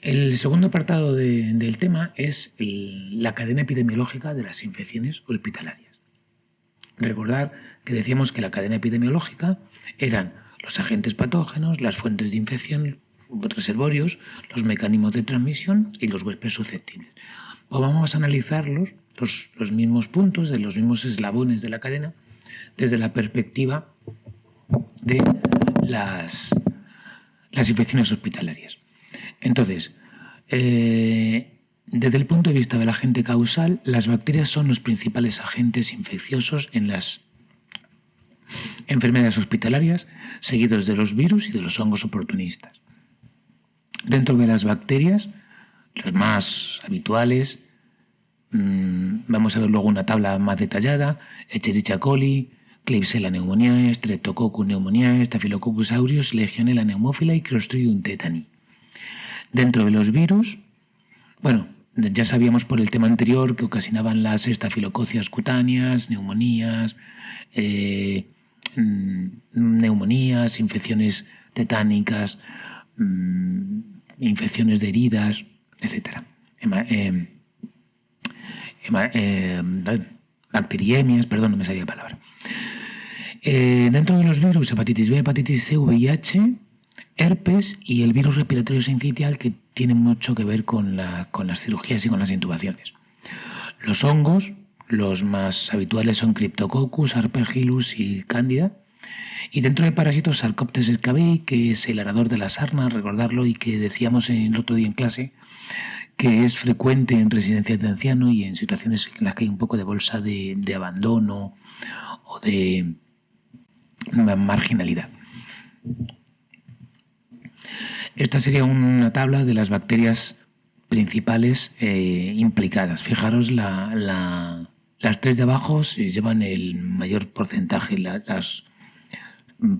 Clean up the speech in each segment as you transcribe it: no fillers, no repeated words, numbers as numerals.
El segundo apartado del tema es la cadena epidemiológica de las infecciones hospitalarias. Recordar que decíamos que la cadena epidemiológica eran los agentes patógenos, las fuentes de infección, reservorios, los mecanismos de transmisión y los huéspedes susceptibles. Pues vamos a analizarlos, los mismos puntos, de los mismos eslabones de la cadena, desde la perspectiva de las infecciones hospitalarias. Entonces, desde el punto de vista del agente causal, las bacterias son los principales agentes infecciosos en las enfermedades hospitalarias, seguidos de los virus y de los hongos oportunistas. Dentro de las bacterias, las más habituales, vamos a ver luego una tabla más detallada: Escherichia coli, Klebsiella pneumoniae, Streptococcus pneumoniae, Staphylococcus aureus, Legionella pneumophila y Clostridium tetani. Dentro de los virus, bueno, ya sabíamos por el tema anterior que ocasionaban las estafilococias cutáneas, neumonías, infecciones tetánicas, infecciones de heridas, etc. Bacteriemias, perdón, no me salía la palabra. Dentro de los virus, hepatitis B, hepatitis C, VIH, herpes y el virus respiratorio sincitial, que tienen mucho que ver con las cirugías y con las intubaciones. Los hongos, los más habituales son Cryptococcus, Aspergillus y Candida. Y dentro de parásitos, Sarcoptes escabei, que es el arador de la sarna, recordarlo, y que decíamos el otro día en clase que es frecuente en residencias de ancianos y en situaciones en las que hay un poco de bolsa de abandono o de marginalidad. Esta sería una tabla de las bacterias principales implicadas. Fijaros, las tres de abajo llevan el mayor porcentaje.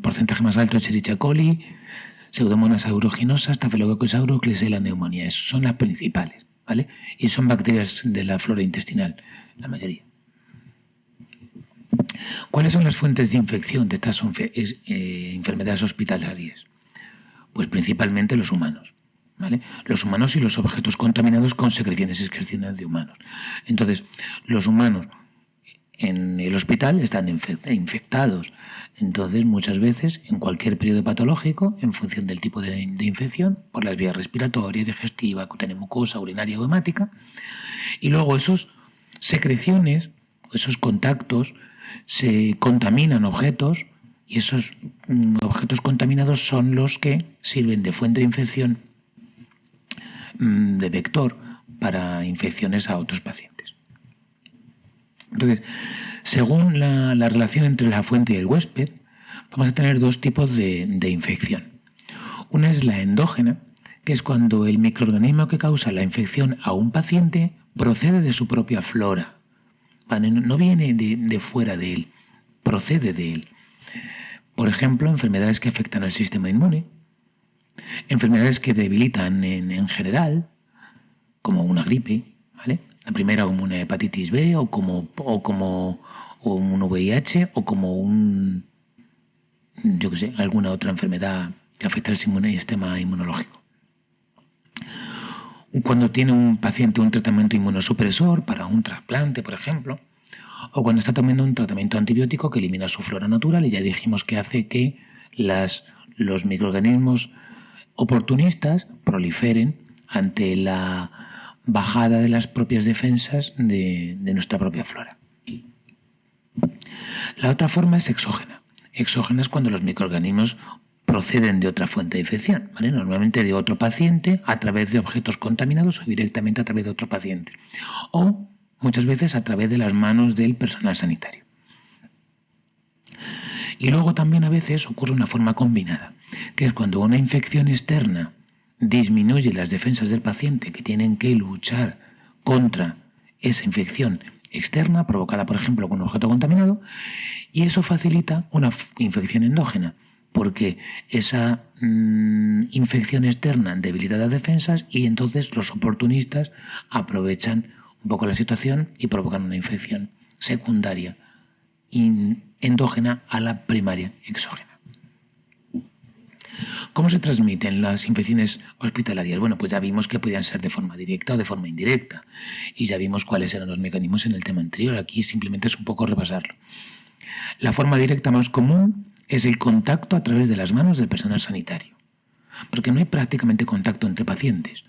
Porcentaje más alto: Escherichia coli, Pseudomonas aeruginosa, Staphylococcus aureus, Klebsiella pneumoniae. Esas son las principales, ¿vale? Y son bacterias de la flora intestinal, la mayoría. ¿Cuáles son las fuentes de infección de estas enfermedades hospitalarias? Pues principalmente los humanos, ¿vale? Los humanos y los objetos contaminados con secreciones y excreciones de humanos. Entonces, los humanos en el hospital están infectados. Entonces, muchas veces, en cualquier periodo patológico, en función del tipo de infección, por las vías respiratorias, digestiva, cutánea mucosa, urinaria o hemática, y luego esas secreciones, esos contactos, se contaminan objetos, y esos objetos contaminados son los que sirven de fuente de infección, de vector para infecciones a otros pacientes. Entonces, según la relación entre la fuente y el huésped, vamos a tener dos tipos de infección. Una es la endógena, que es cuando el microorganismo que causa la infección a un paciente procede de su propia flora, ¿vale? No viene de fuera de él, procede de él. Por ejemplo, enfermedades que afectan al sistema inmune, enfermedades que debilitan en general, como una gripe, ¿vale? La primera como una hepatitis B o como un VIH o como alguna otra enfermedad que afecta al sistema inmunológico. Cuando tiene un paciente un tratamiento inmunosupresor para un trasplante, por ejemplo, o cuando está tomando un tratamiento antibiótico que elimina su flora natural, y ya dijimos que hace que los microorganismos oportunistas proliferen ante la bajada de las propias defensas de nuestra propia flora. La otra forma es exógena. Exógena es cuando los microorganismos proceden de otra fuente de infección, ¿vale? Normalmente de otro paciente, a través de objetos contaminados o directamente a través de otro paciente, o muchas veces a través de las manos del personal sanitario. Y luego también a veces ocurre una forma combinada, que es cuando una infección externa disminuye las defensas del paciente, que tienen que luchar contra esa infección externa provocada, por ejemplo, con un objeto contaminado, y eso facilita una infección endógena, porque esa infección externa debilita las defensas y entonces los oportunistas aprovechan un poco la situación y provocan una infección secundaria endógena a la primaria exógena. ¿Cómo se transmiten las infecciones hospitalarias? Bueno, pues ya vimos que podían ser de forma directa o de forma indirecta. Y ya vimos cuáles eran los mecanismos en el tema anterior. Aquí simplemente es un poco repasarlo. La forma directa más común es el contacto a través de las manos del personal sanitario, porque no hay prácticamente contacto entre pacientes.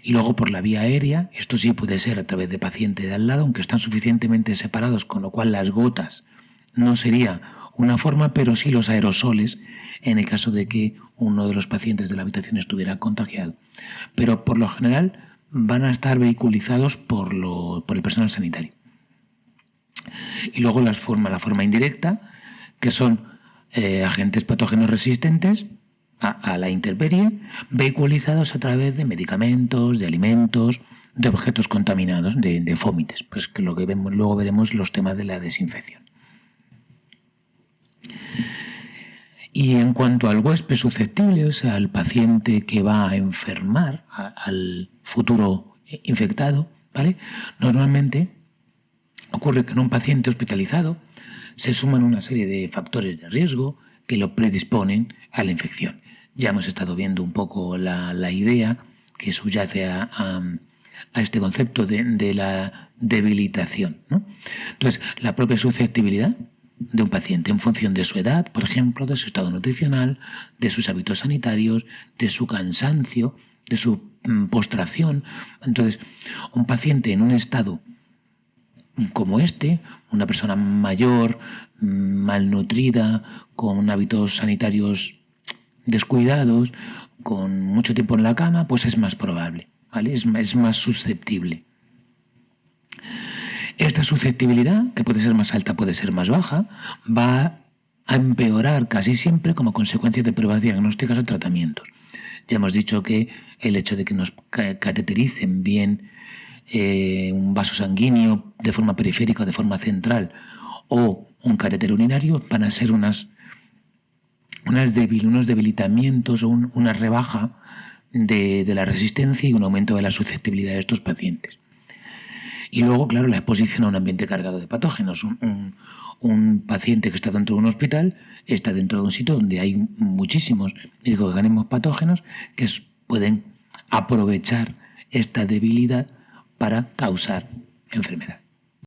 Y luego por la vía aérea, esto sí puede ser a través de paciente de al lado, aunque están suficientemente separados, con lo cual las gotas no sería una forma, pero sí los aerosoles, en el caso de que uno de los pacientes de la habitación estuviera contagiado. Pero por lo general van a estar vehiculizados por el personal sanitario. Y luego la forma indirecta, que son agentes patógenos resistentes a la intemperie, vehiculizados a través de medicamentos, de alimentos, de objetos contaminados, de fómites, pues que lo que vemos, luego veremos los temas de la desinfección. Y en cuanto al huésped susceptible, o sea, al paciente que va a enfermar, al futuro infectado, ¿vale? Normalmente ocurre que en un paciente hospitalizado se suman una serie de factores de riesgo que lo predisponen a la infección. Ya hemos estado viendo un poco la idea que subyace a este concepto de la debilitación, ¿no? Entonces, la propia susceptibilidad de un paciente en función de su edad, por ejemplo, de su estado nutricional, de sus hábitos sanitarios, de su cansancio, de su postración. Entonces, un paciente en un estado como este, una persona mayor, malnutrida, con hábitos sanitarios descuidados, con mucho tiempo en la cama, pues es más probable, ¿vale? Es más susceptible. Esta susceptibilidad, que puede ser más alta, puede ser más baja, va a empeorar casi siempre como consecuencia de pruebas diagnósticas o tratamientos. Ya hemos dicho que el hecho de que nos catetericen bien un vaso sanguíneo de forma periférica o de forma central o un catéter urinario van a ser unos debilitamientos o una rebaja de la resistencia y un aumento de la susceptibilidad de estos pacientes. Y luego, claro, la exposición a un ambiente cargado de patógenos. Un paciente que está dentro de un hospital está dentro de un sitio donde hay muchísimos microorganismos patógenos que pueden aprovechar esta debilidad para causar enfermedad.